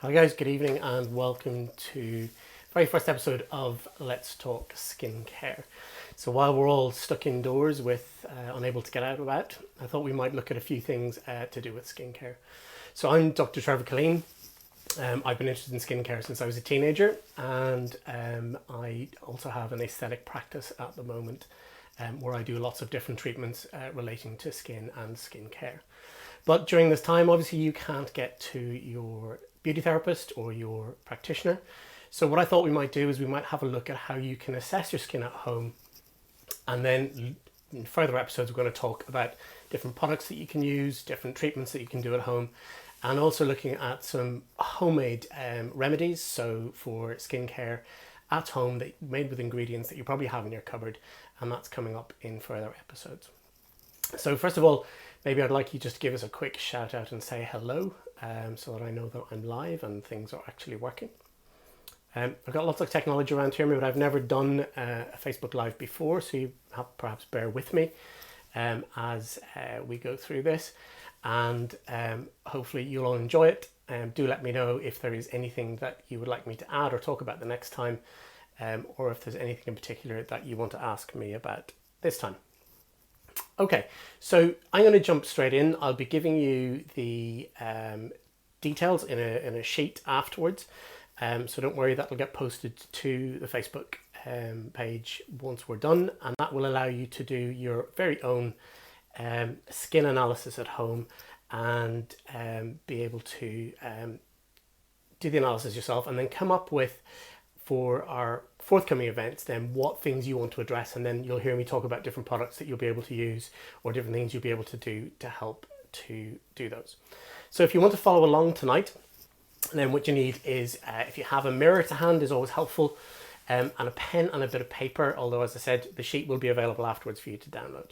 Hi guys, good evening and welcome to the very first episode of Let's Talk Skincare. So while we're all stuck indoors with unable to get out and about, I thought we might look at a few things to do with skincare. So I'm Dr. Trevor Killeen. I've been interested in skincare since I was a teenager, and I also have an aesthetic practice at the moment where I do lots of different treatments relating to skin and skincare. But during this time, obviously, you can't get to your beauty therapist or your practitioner. So what I thought we might do is we might have a look at how you can assess your skin at home. And then in further episodes, we're going to talk about different products that you can use, different treatments that you can do at home, and also looking at some homemade remedies. So for skincare at home, that made with ingredients that you probably have in your cupboard, and that's coming up in further episodes. So first of all, maybe I'd like you just to give us a quick shout out and say hello, so that I know that I'm live and things are actually working. I've got lots of technology around here, but I've never done a Facebook Live before, so you have perhaps bear with me as we go through this, and hopefully you'll all enjoy it. Do let me know if there is anything that you would like me to add or talk about the next time, or if there's anything in particular that you want to ask me about this time. Okay, so I'm going to jump straight in. I'll be giving you the details in a sheet afterwards. So don't worry, that will get posted to the Facebook page once we're done, and that will allow you to do your very own skin analysis at home and be able to do the analysis yourself and then come up with, for our forthcoming events, then what things you want to address, and then you'll hear me talk about different products that you'll be able to use or different things you'll be able to do to help to do those. So if you want to follow along tonight, then what you need is, if you have a mirror to hand is always helpful, and a pen and a bit of paper, although as I said, the sheet will be available afterwards for you to download.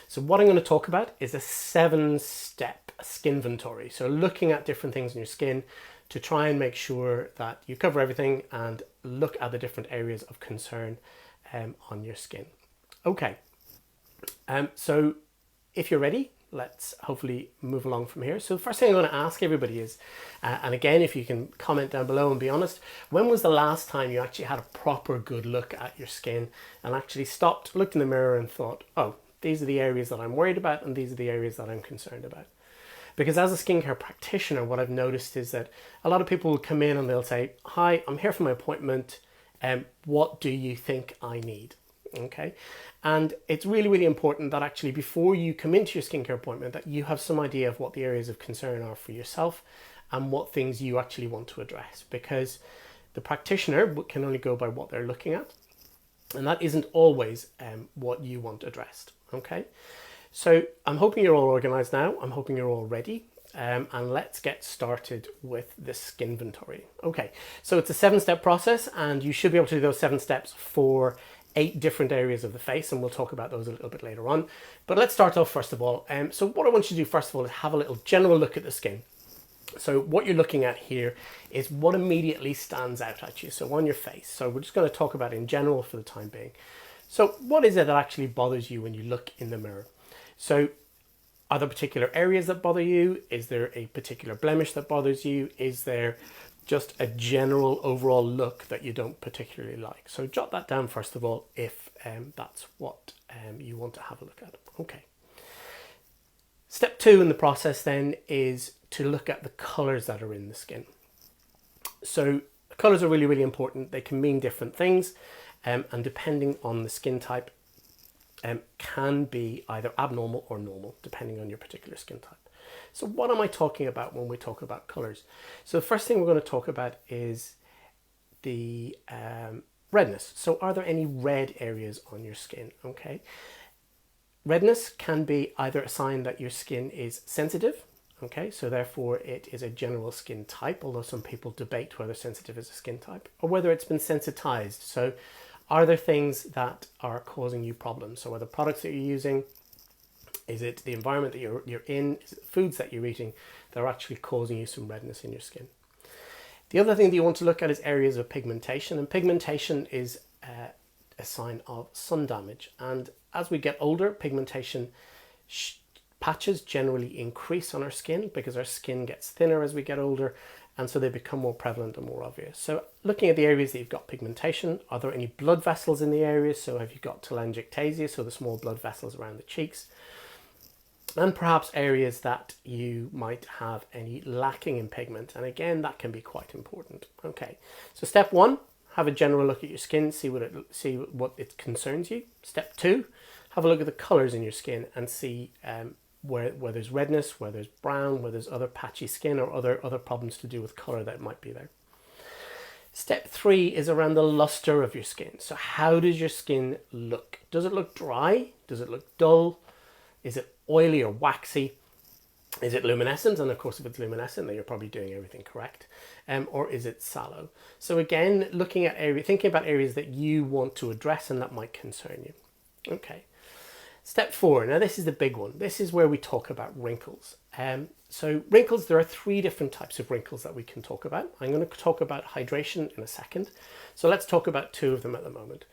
So what I'm going to talk about is a 7-step SKINventory. So looking at different things in your skin to try and make sure that you cover everything and look at the different areas of concern on your skin. Okay, so if you're ready, let's hopefully move along from here. So the first thing I'm going to ask everybody is, and again, if you can comment down below and be honest, when was the last time you actually had a proper good look at your skin and actually stopped, looked in the mirror and thought, oh, these are the areas that I'm worried about and these are the areas that I'm concerned about? Because as a skincare practitioner, what I've noticed is that a lot of people will come in and they'll say, hi, I'm here for my appointment. What do you think I need? Okay. And it's really, really important that actually before you come into your skincare appointment, that you have some idea of what the areas of concern are for yourself and what things you actually want to address, because the practitioner can only go by what they're looking at. And that isn't always what you want addressed. Okay. So I'm hoping you're all organized now. I'm hoping you're all ready. And let's get started with the SKINventory. Okay, so it's a 7-step process, and you should be able to do those 7 steps for 8 different areas of the face, and we'll talk about those a little bit later on. But let's start off first of all. So what I want you to do first of all is have a little general look at the skin. So what you're looking at here is what immediately stands out at you, so on your face. So we're just going to talk about in general for the time being. So what is it that actually bothers you when you look in the mirror? So are there particular areas that bother you? Is there a particular blemish that bothers you? Is there just a general overall look that you don't particularly like? So jot that down first of all, if that's what you want to have a look at. Okay. Step 2 in the process then is to look at the colors that are in the skin. So colors are really, really important. They can mean different things, and depending on the skin type, can be either abnormal or normal, depending on your particular skin type. So what am I talking about when we talk about colors? So the first thing we're going to talk about is the redness. So are there any red areas on your skin? Okay. Redness can be either a sign that your skin is sensitive. Okay, so therefore it is a general skin type, although some people debate whether sensitive is a skin type, or whether it's been sensitized. So are there things that are causing you problems? So are the products that you're using, is it the environment that you're in, is it foods that you're eating that are actually causing you some redness in your skin? The other thing that you want to look at is areas of pigmentation, and pigmentation is a sign of sun damage. And as we get older, pigmentation patches generally increase on our skin because our skin gets thinner as we get older, and so they become more prevalent and more obvious. So looking at the areas that you've got pigmentation, are there any blood vessels in the area? So have you got telangiectasia, so the small blood vessels around the cheeks? And perhaps areas that you might have any lacking in pigment. And again, that can be quite important. Okay, so step one, have a general look at your skin, see what it concerns you. Step two, have a look at the colors in your skin and see where there's redness, where there's brown, where there's other patchy skin or other problems to do with color that might be there. Step three is around the luster of your skin. So how does your skin look? Does it look dry? Does it look dull? Is it oily or waxy? Is it luminescent? And of course, if it's luminescent, then you're probably doing everything correct. Or is it sallow? So again, thinking about areas that you want to address and that might concern you. Okay. Step four. Now this is the big one. This is where we talk about wrinkles. So wrinkles, there are three different types of wrinkles that we can talk about. I'm going to talk about hydration in a second. So let's talk about two of them at the moment.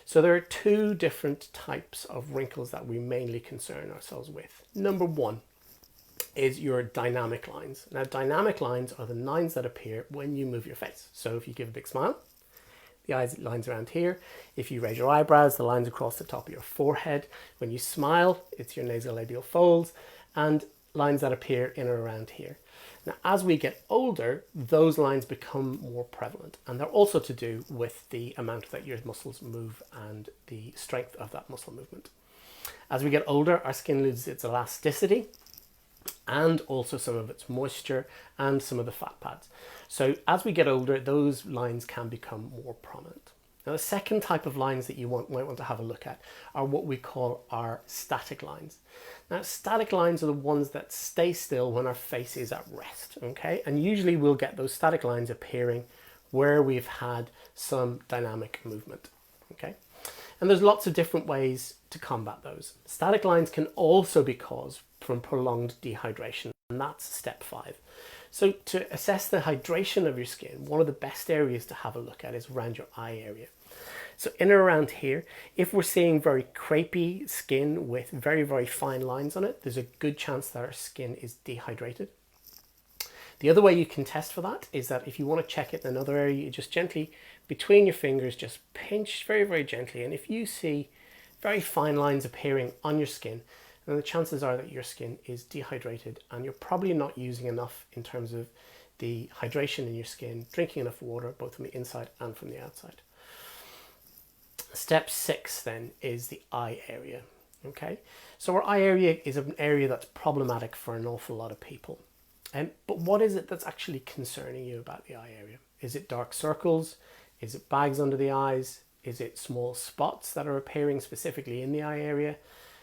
So there are two different types of wrinkles that we mainly concern ourselves with. Number one is your dynamic lines. Now, dynamic lines are the lines that appear when you move your face. So if you give a big smile, the eyes lines around here. If you raise your eyebrows, the lines across the top of your forehead. When you smile, it's your nasolabial folds and lines that appear in or around here. Now, as we get older, those lines become more prevalent, and they're also to do with the amount that your muscles move and the strength of that muscle movement. As we get older, our skin loses its elasticity and also some of its moisture and some of the fat pads. So as we get older, those lines can become more prominent. Now, the second type of lines that you might want to have a look at are what we call our static lines. Now, static lines are the ones that stay still when our face is at rest, okay? And usually we'll get those static lines appearing where we've had some dynamic movement, okay? And there's lots of different ways to combat those. Static lines can also be caused from prolonged dehydration, and that's step 5. So to assess the hydration of your skin, one of the best areas to have a look at is around your eye area. So in and around here, if we're seeing very crepey skin with very, very fine lines on it, there's a good chance that our skin is dehydrated. The other way you can test for that is that if you want to check it in another area, you just gently, between your fingers, just pinch very, very gently. And if you see very fine lines appearing on your skin, then the chances are that your skin is dehydrated and you're probably not using enough in terms of the hydration in your skin, drinking enough water, both from the inside and from the outside. Step 6 then is the eye area. Okay, so our eye area is an area that's problematic for an awful lot of people. But what is it that's actually concerning you about the eye area? Is it dark circles? Is it bags under the eyes? Is it small spots that are appearing specifically in the eye area?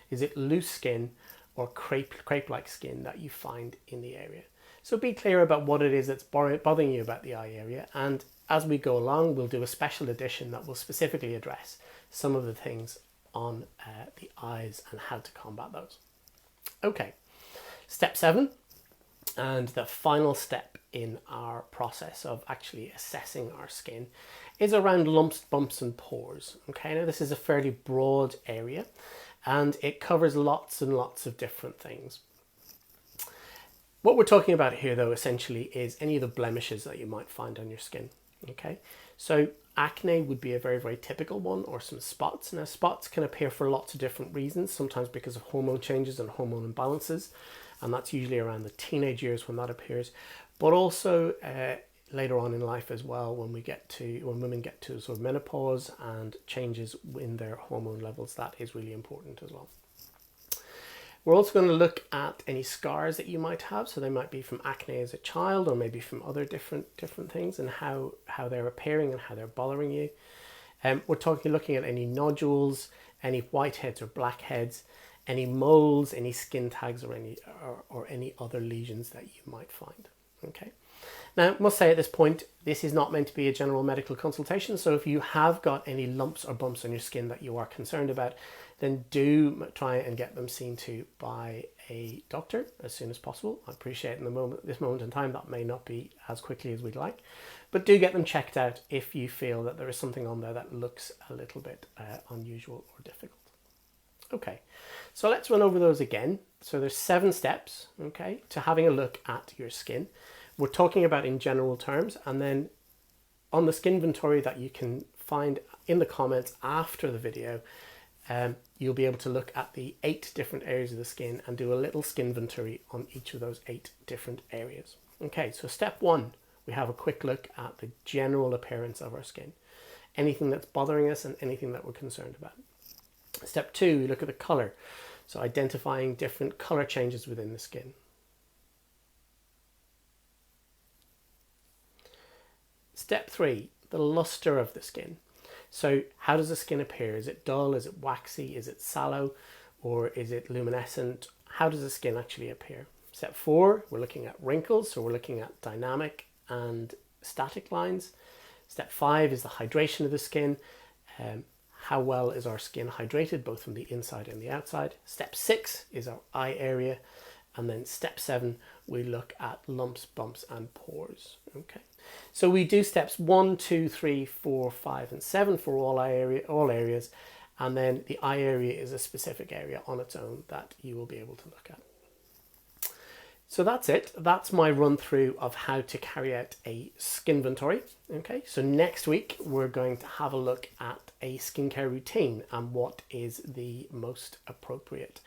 Is it loose skin or crepe-like skin that you find in the area? So be clear about what it is that's bothering you about the eye area, and as we go along, we'll do a special edition that will specifically address some of the things on the eyes and how to combat those. Okay, step 7, and the final step in our process of actually assessing our skin is around lumps, bumps and pores. Okay, now this is a fairly broad area and it covers lots and lots of different things. What we're talking about here though essentially is any of the blemishes that you might find on your skin. Okay, so acne would be a very, very typical one, or some spots. Now spots can appear for lots of different reasons, sometimes because of hormone changes and hormone imbalances, and that's usually around the teenage years when that appears, but also later on in life as well, when women get to sort of menopause and changes in their hormone levels. That is really important as well. We're also going to look at any scars that you might have. So they might be from acne as a child, or maybe from other different things, and how they're appearing and how they're bothering you. We're looking at any nodules, any whiteheads or blackheads, any moles, any skin tags, or any other lesions that you might find. Okay. Now, I must say at this point, this is not meant to be a general medical consultation. So if you have got any lumps or bumps on your skin that you are concerned about, then do try and get them seen to by a doctor as soon as possible. I appreciate this moment in time that may not be as quickly as we'd like, but do get them checked out if you feel that there is something on there that looks a little bit unusual or difficult. Okay, so let's run over those again. So there's 7 steps, okay, to having a look at your skin. we're talking about in general terms, and then on the SKINventory that you can find in the comments after the video, you'll be able to look at the 8 different areas of the skin and do a little SKINventory on each of those 8 different areas. Okay, so step 1, we have a quick look at the general appearance of our skin. Anything that's bothering us and anything that we're concerned about. Step 2, we look at the color. So identifying different color changes within the skin. Step 3, the luster of the skin. So how does the skin appear? Is it dull? Is it waxy? Is it sallow? Or is it luminescent? How does the skin actually appear? Step 4, we're looking at wrinkles. So we're looking at dynamic and static lines. Step 5 is the hydration of the skin. How well is our skin hydrated, both from the inside and the outside? Step 6 is our eye area. And then step 7, we look at lumps, bumps, and pores. Okay. So we do steps 1, 2, 3, 4, 5, and 7 for all areas. And then the eye area is a specific area on its own that you will be able to look at. So that's it. That's my run through of how to carry out a SKINventory. Okay, so next week we're going to have a look at a skincare routine and what is the most appropriate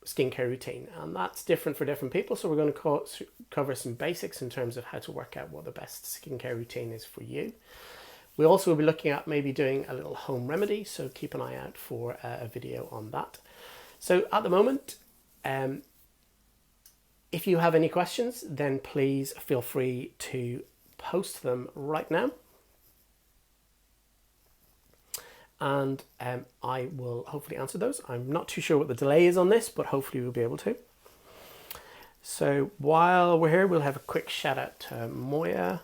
skincare routine, and that's different for different people. So we're going to cover some basics in terms of how to work out what the best skincare routine is for you. We also will be looking at maybe doing a little home remedy, so keep an eye out for a video on that. So at the moment, if you have any questions, then please feel free to post them right now. And I will hopefully answer those. I'm not too sure what the delay is on this, but hopefully we'll be able to. So while we're here, we'll have a quick shout out to Moira,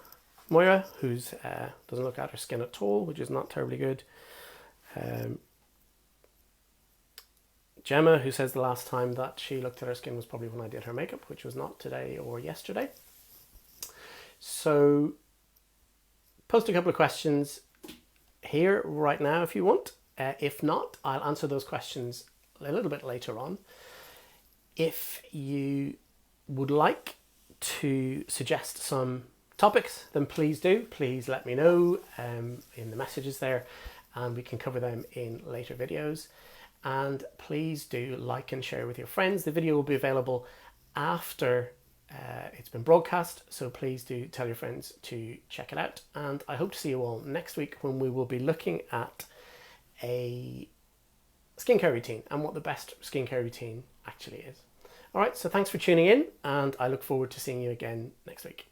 who doesn't look at her skin at all, which is not terribly good. Gemma, who says the last time that she looked at her skin was probably when I did her makeup, which was not today or yesterday. So post a couple of questions here right now if you want. If not, I'll answer those questions a little bit later on. If you would like to suggest some topics, then please do. Please let me know in the messages there, and we can cover them in later videos. And please do like and share with your friends. The video will be available after it's been broadcast, so please do tell your friends to check it out. And I hope to see you all next week when we will be looking at a skincare routine and what the best skincare routine actually is. All right, so thanks for tuning in, and I look forward to seeing you again next week.